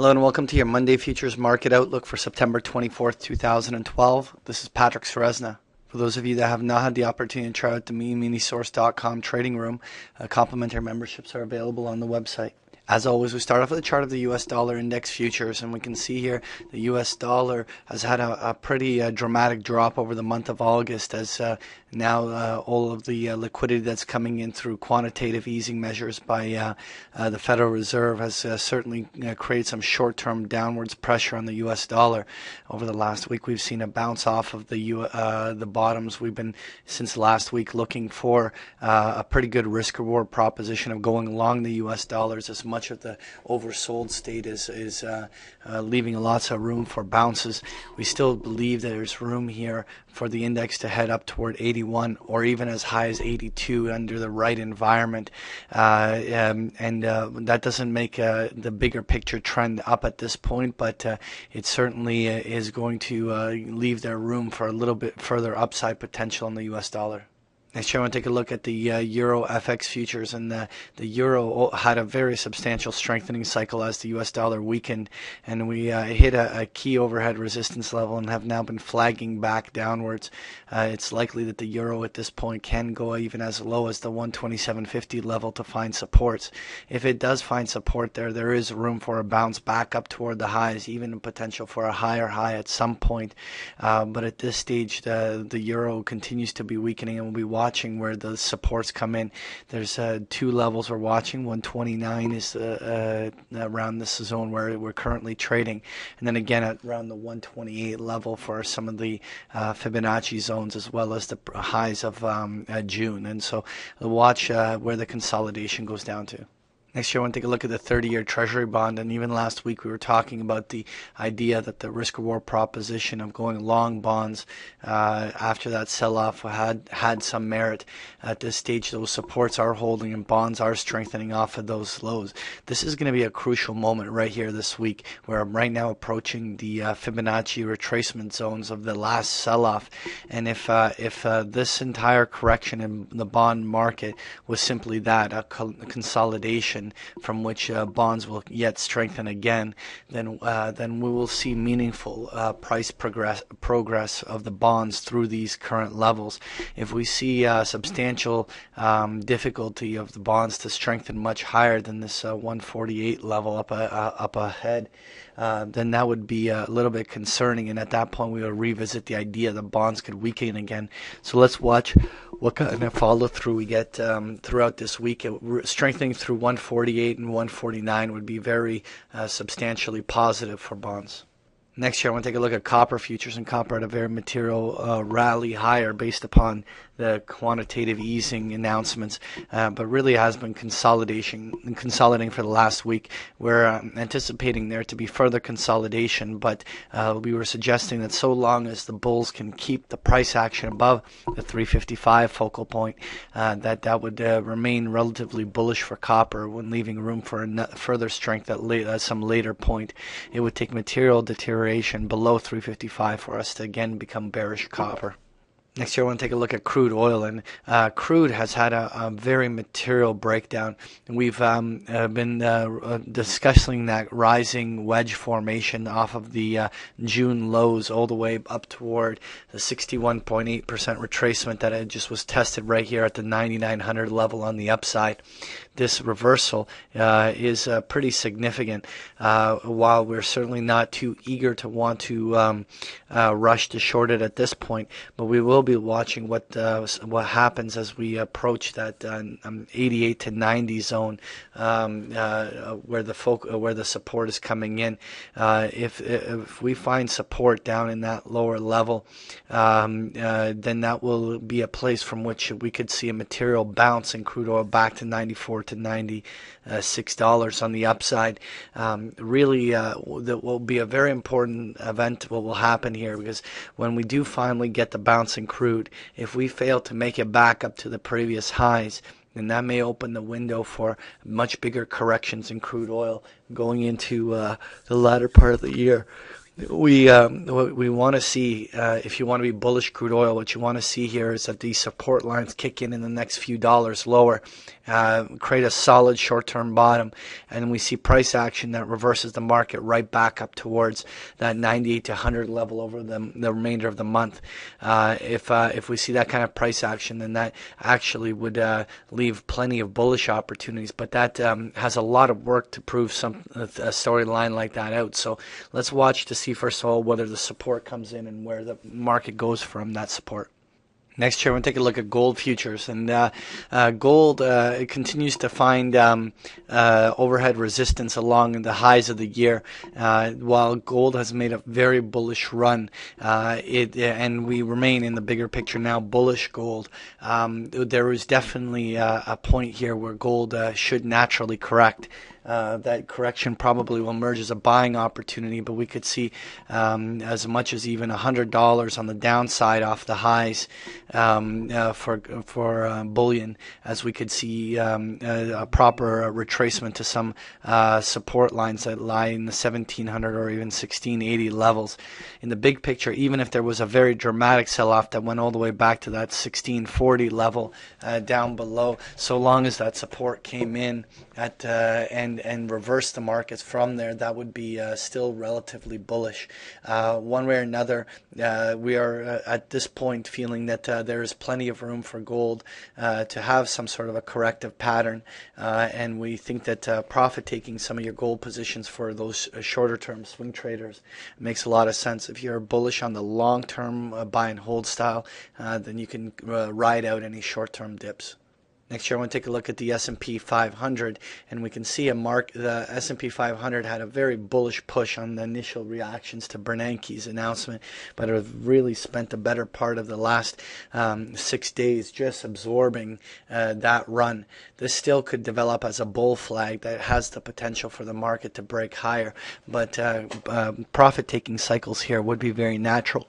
Hello and welcome to your Monday Futures Market Outlook for September 24th, 2012. This is Patrick Serezna. For those of you that have not had the opportunity to try out the minisource.com trading room, complimentary memberships are available on the website. As always, we start off with a chart of the U.S. dollar index futures, and we can see here the U.S. dollar has had a pretty dramatic drop over the month of August as now all of the liquidity that's coming in through quantitative easing measures by the Federal Reserve has certainly created some short-term downwards pressure on the U.S. dollar. Over the last week, we've seen a bounce off of the bottoms. We've been, since last week, looking for a pretty good risk-reward proposition of going along the U.S. dollars as much of the oversold state is leaving lots of room for bounces. We still believe there's room here for the index to head up toward 81 or even as high as 82 under the right environment. That doesn't make the bigger picture trend up at this point, but it certainly is going to leave there room for a little bit further upside potential in the U.S. dollar. Next, I want to take a look at the Euro FX futures, and the Euro had a very substantial strengthening cycle as the U.S. dollar weakened, and we hit a key overhead resistance level and have now been flagging back downwards. It's likely that the Euro at this point can go even as low as the 127.50 level to find supports. If it does find support there is room for a bounce back up toward the highs, even a potential for a higher high at some point. But at this stage, the Euro continues to be weakening, and we'll be watching where the supports come in. There's two levels we're watching. 129 is around this zone where we're currently trading, and then again at around the 128 level for some of the Fibonacci zones, as well as the highs of June. And so watch where the consolidation goes down to. Next year, I want to take a look at the 30-year Treasury bond, and even last week we were talking about the idea that the risk-reward proposition of going long bonds after that sell-off had some merit. At this stage, those supports are holding and bonds are strengthening off of those lows. This is going to be a crucial moment right here this week, where I'm right now approaching the Fibonacci retracement zones of the last sell-off, and if this entire correction in the bond market was simply that, a consolidation from which bonds will yet strengthen again, then we will see meaningful price progress of the bonds through these current levels. If we see substantial difficulty of the bonds to strengthen much higher than this 148 level up ahead, then that would be a little bit concerning, and at that point we will revisit the idea that bonds could weaken again. So let's watch what kind of follow through we get throughout this week. Strengthening through 148 and 149 would be very substantially positive for bonds. Next year, I want to take a look at copper futures, and copper had a very material rally higher based upon the quantitative easing announcements, but really has been consolidating for the last week. We're anticipating there to be further consolidation, but we were suggesting that so long as the bulls can keep the price action above the 355 focal point, that would remain relatively bullish for copper, when leaving room for further strength at some later point. It would take material deterioration below 355 for us to again become bearish copper. Next year, I want to take a look at crude oil, and crude has had a very material breakdown. We've been discussing that rising wedge formation off of the June lows all the way up toward the 61.8% retracement that just was tested right here at the 9,900 level on the upside. This reversal is pretty significant. While we're certainly not too eager to want to rush to short it at this point, but we will be watching what happens as we approach that 88 to 90 zone, where the support is coming in. If we find support down in that lower level, then that will be a place from which we could see a material bounce in crude oil back to 94 to $96 on the upside. Really, that will be a very important event. What will happen here, because when we do finally get the bounce in crude, if we fail to make it back up to the previous highs, then that may open the window for much bigger corrections in crude oil going into the latter part of the year. What we want to see, if you want to be bullish crude oil, what you want to see here is that these support lines kick in the next few dollars lower, create a solid short-term bottom, and we see price action that reverses the market right back up towards that 98 to 100 level over the remainder of the month. If we see that kind of price action, then that actually would leave plenty of bullish opportunities, but that has a lot of work to prove a storyline like that out. So let's watch to see first of all whether the support comes in and where the market goes from that support. Next here, we're going to take a look at gold futures, and gold continues to find overhead resistance along the highs of the year. While gold has made a very bullish run, and we remain in the bigger picture now bullish gold. There is definitely a point here where gold should naturally correct. That correction probably will emerge as a buying opportunity, but we could see as much as even $100 on the downside off the highs for bullion, as we could see a proper retracement to some support lines that lie in the 1700 or even 1680 levels. In the big picture, even if there was a very dramatic sell-off that went all the way back to that 1640 level down below, so long as that support came in at and reverse the markets from there, that would be still relatively bullish. One way or another, we are at this point feeling that there is plenty of room for gold to have some sort of a corrective pattern, and we think that profit taking some of your gold positions for those shorter term swing traders makes a lot of sense. If you're bullish on the long term buy and hold style, then you can ride out any short term dips. Next year, I want to take a look at the S&P 500, and we can see the S&P 500 had a very bullish push on the initial reactions to Bernanke's announcement, but have really spent the better part of the last 6 days just absorbing that run. This still could develop as a bull flag that has the potential for the market to break higher, but profit-taking cycles here would be very natural.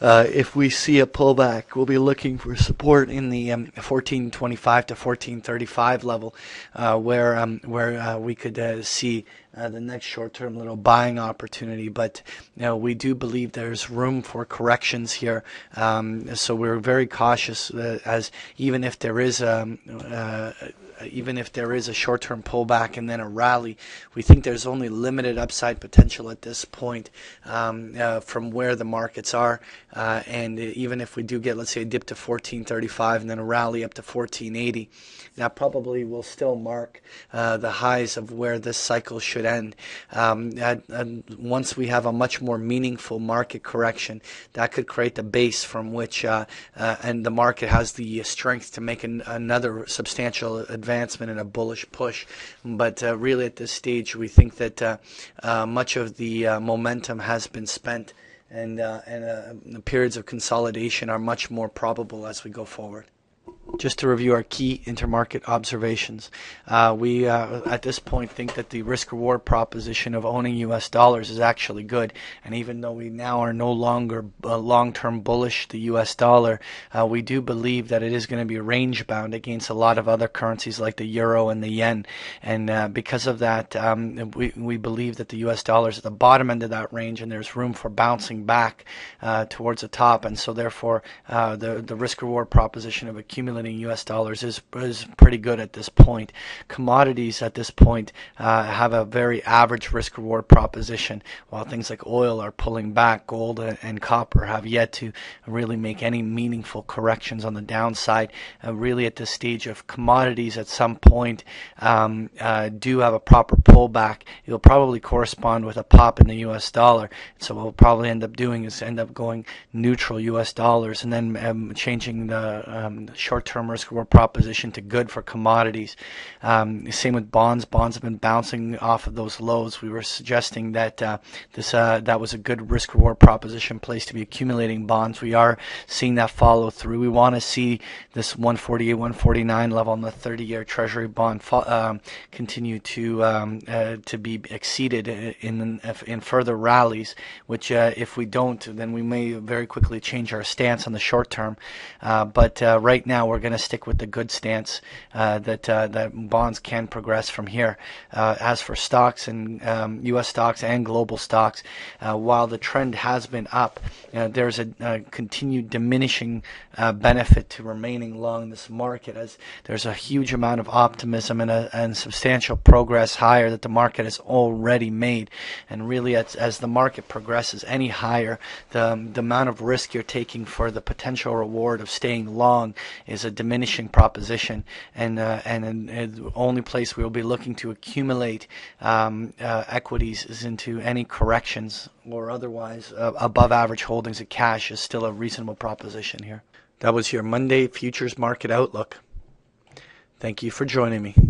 If we see a pullback, we'll be looking for support in the 1425 to 1435 level, where we could see the next short-term little buying opportunity. But we do believe there's room for corrections here, so we're very cautious, as even if there is a short-term pullback and then a rally, we think there's only limited upside potential at this point from where the markets are. And even if we do get, let's say, a dip to 1435 and then a rally up to 1480, that probably will still mark the highs of where this cycle should end. And once we have a much more meaningful market correction, that could create the base from which and the market has the strength to make another substantial advancement and a bullish push. But really at this stage, we think that much of the momentum has been spent, and the periods of consolidation are much more probable as we go forward. Just to review our key intermarket observations, we at this point think that the risk-reward proposition of owning U.S. dollars is actually good. And even though we now are no longer long-term bullish the U.S. dollar, we do believe that it is going to be range-bound against a lot of other currencies like the euro and the yen. And because of that, we believe that the U.S. dollar is at the bottom end of that range, and there's room for bouncing back towards the top. And so therefore, the risk-reward proposition of accumulating U.S. dollars is pretty good at this point. Commodities at this point have a very average risk-reward proposition, while things like oil are pulling back. Gold and copper have yet to really make any meaningful corrections on the downside. Really at this stage of commodities, at some point do have a proper pullback. It will probably correspond with a pop in the U.S. dollar. So what we'll probably end up doing is going neutral U.S. dollars, and then changing the short-term risk-reward proposition to good for commodities. Same with bonds. Bonds have been bouncing off of those lows. We were suggesting that that was a good risk-reward proposition place to be accumulating bonds. We are seeing that follow through. We want to see this 148, 149 level on the 30-year Treasury bond continue to be exceeded in further rallies, which if we don't, then we may very quickly change our stance on the short term. But right now we're going to stick with the good stance that bonds can progress from here. As for stocks and U.S. stocks and global stocks, while the trend has been up, there's a continued diminishing benefit to remaining long this market, as there's a huge amount of optimism and substantial progress higher that the market has already made. And really, as the market progresses any higher, the amount of risk you're taking for the potential reward of staying long is a diminishing proposition, and the only place we'll be looking to accumulate equities is into any corrections, or otherwise above average holdings of cash is still a reasonable proposition here. That was your Monday Futures Market Outlook. Thank you for joining me.